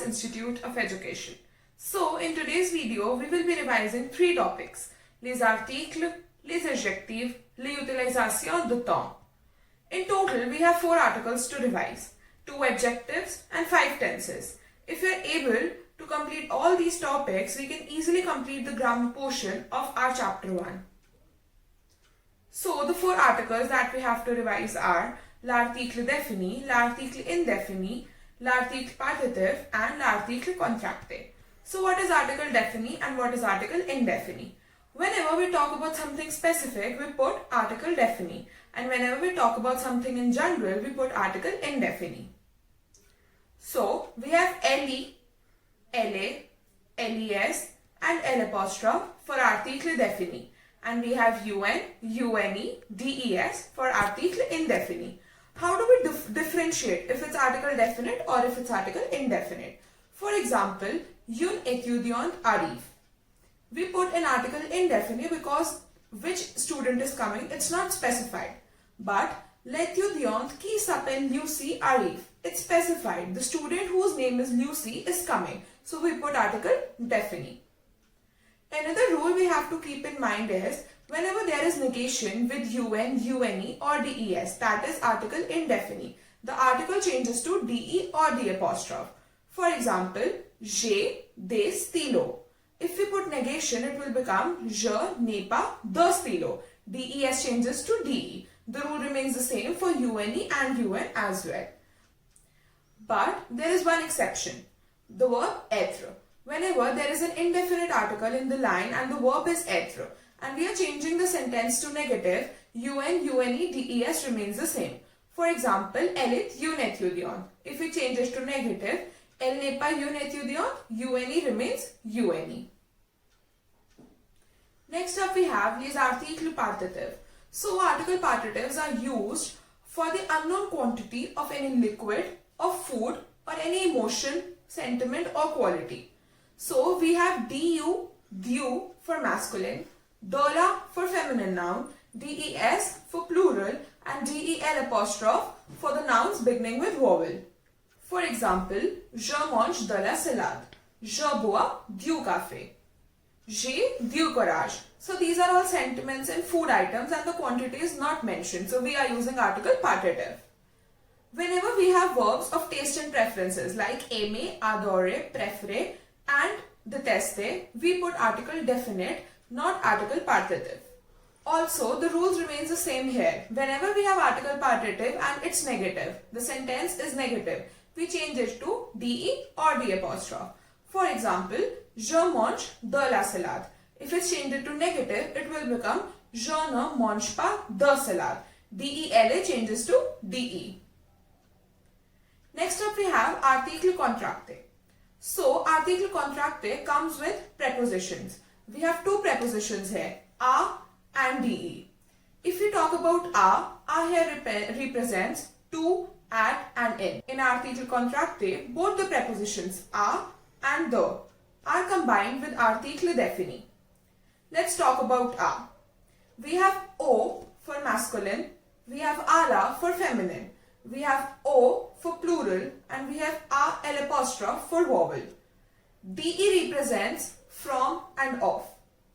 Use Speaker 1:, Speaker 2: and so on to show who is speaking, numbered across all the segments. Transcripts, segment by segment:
Speaker 1: Abhyaas Institute of Education. So, in today's video, we will be revising three topics: les articles, les adjectifs, l'utilisation de temps. In total, we have 4 articles to revise, 2 adjectives and 5 tenses. If you are able to complete all these topics, we can easily complete the grammar portion of our chapter 1. So, the 4 articles that we have to revise are l'article défini, l'article indéfini, l'article partitif and l'article contracté. So what is article défini and what is article indéfini? Whenever we talk about something specific, we put article défini, and whenever we talk about something in general, we put article indéfini. So we have LE, LA, LES and L' for article défini, and we have UN, UNE, DES for article indéfini. How do we differentiate if it's article definite or if it's article indefinite? For example, une étudiante arrive. We put an article indefinite because which student is coming, it's not specified. But l'étudiante qui s'appelle Lucy arrive. It's specified. The student whose name is Lucy is coming. So we put article definite. Another rule we have to keep in mind is whenever there is negation with UN, UNE or DES, that is article indefinite, the article changes to DE or D'. For example, j'ai des stylos. If we put negation, it will become je n'ai pas de stylo. DES changes to DE. The rule remains the same for UNE and UN as well. But there is one exception, the verb être. Whenever there is an indefinite article in the line and the verb is être, and we are changing the sentence to negative, UN, UNE, DES remains the same. For example, elle est une étudiante. If we change it to negative, elle n'est pas une étudiante, UNE remains UNE. Next up we have les articles partitifs. So article partitifs are used for the unknown quantity of any liquid, of food or any emotion, sentiment or quality. So we have du, du for masculine, de la for feminine noun, des for plural and del' for the nouns beginning with vowel. For example, je mange de la salade, je bois du café, j'ai du courage. So these are all sentiments and food items and the quantity is not mentioned. So we are using article partitif. Whenever we have verbs of taste and preferences like aimer, adorer, préférer and détester, we put article definite, not article partitif. Also, the rules remains the same here. Whenever we have article partitif and it's negative, the sentence is negative, we change it to de or D'. For example, je mange de la salade. If it's changed to negative, it will become je ne mange pas de salade. Del changes to de. Next up we have article contracté. So article contracté comes with prepositions. We have 2 prepositions here, a and de. If we talk about a here represents to, at and in. In article contracté, both the prepositions a and the are combined with article défini. Let's talk about a. We have o for masculine, we have ala for feminine, we have o for plural and we have a' for vowel. De represents from and of.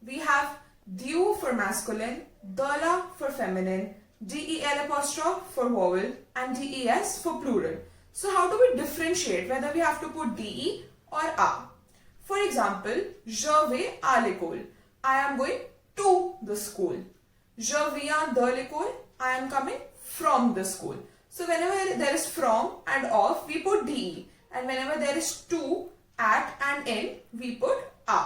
Speaker 1: We have du for masculine, de la for feminine, del' for vowel and des for plural. So how do we differentiate whether we have to put de or a? For example, je vais à l'école. I am going to the school. Je viens de l'école. I am coming from the school. So whenever there is from and of, we put de, and whenever there is to, at and in, we put a.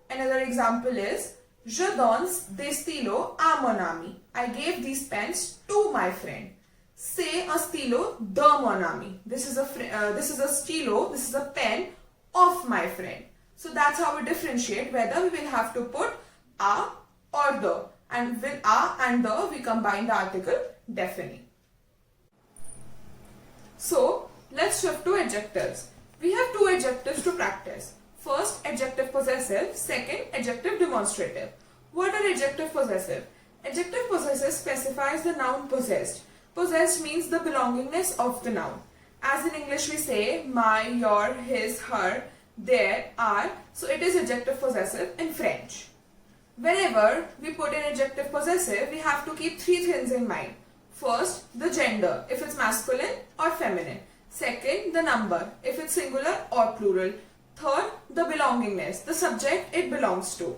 Speaker 1: Another example is je donne des stylos à mon ami. I gave these pens to my friend. C'est un stylo de mon ami. This is a stylo, this is a pen of my friend. So that's how we differentiate whether we will have to put a or the. And with a and the, we combine the article definite. So let's shift to adjectives. We have 2 adjectives to practice. First, adjective possessive. Second, adjective demonstrative. What are adjective possessive? Adjective possessive specifies the noun possessed. Possessed means the belongingness of the noun. As in English we say my, your, his, her, their, our. So it is adjective possessive in French. Whenever we put an adjective possessive, we have to keep three things in mind. First, the gender, if it's masculine or feminine. Second, the number, if it's singular or plural. Third, the belongingness, the subject it belongs to.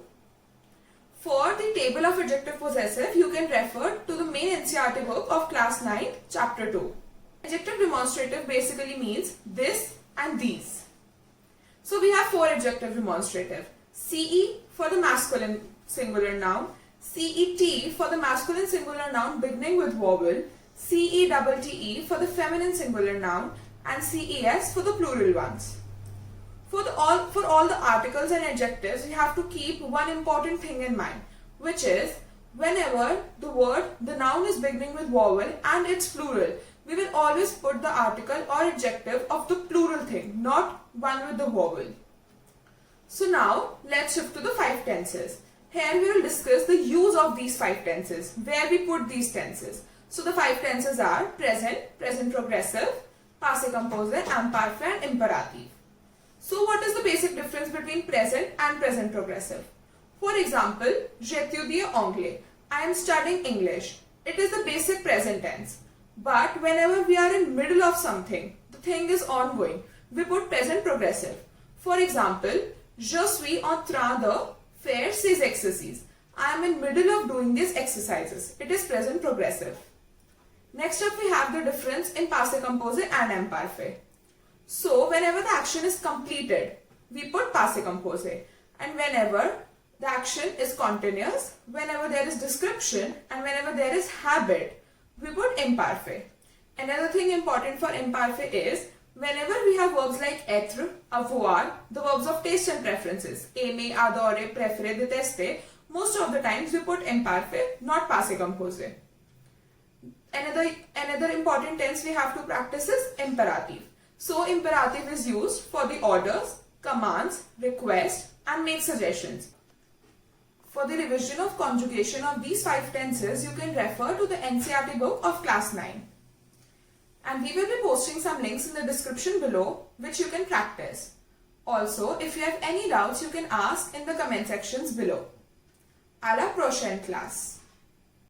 Speaker 1: For the table of adjective possessive, you can refer to the main NCERT book of class 9, chapter 2. Adjective demonstrative basically means this and these. So we have four adjective demonstrative. CE for the masculine singular noun, CET for the masculine singular noun beginning with vowel, CETTE for the feminine singular noun, and CES for the plural ones. For all the articles and adjectives, we have to keep one important thing in mind, which is whenever the noun is beginning with vowel and it's plural, we will always put the article or adjective of the plural thing, not one with the vowel. So now let's shift to the 5 tenses. Here we will discuss the use of these 5 tenses, where we put these tenses. So the 5 tenses are present, present progressive, passé composé, imparfait and imperative. So what is the basic difference between present and present progressive? For example, j'étudie anglais. I am studying English. It is the basic present tense. But whenever we are in middle of something, the thing is ongoing, we put present progressive. For example, je suis en train de faire ces exercices. I am in middle of doing these exercises. It is present progressive. Next up we have the difference in passé composé and imparfait. So whenever the action is completed, we put passé composé, and whenever the action is continuous, whenever there is description and whenever there is habit, we put imparfait. Another thing important for imparfait is whenever we have verbs like être, avoir, the verbs of taste and preferences, aimer, adorer, préférer, détester, most of the times we put imparfait, not passé composé. Another important tense we have to practice is imperative. So imperative is used for the orders, commands, requests and make suggestions. For the revision of conjugation of these 5 tenses, you can refer to the NCERT book of class 9. And we will be posting some links in the description below which you can practice. Also, if you have any doubts, you can ask in the comment sections below. À la prochaine classe.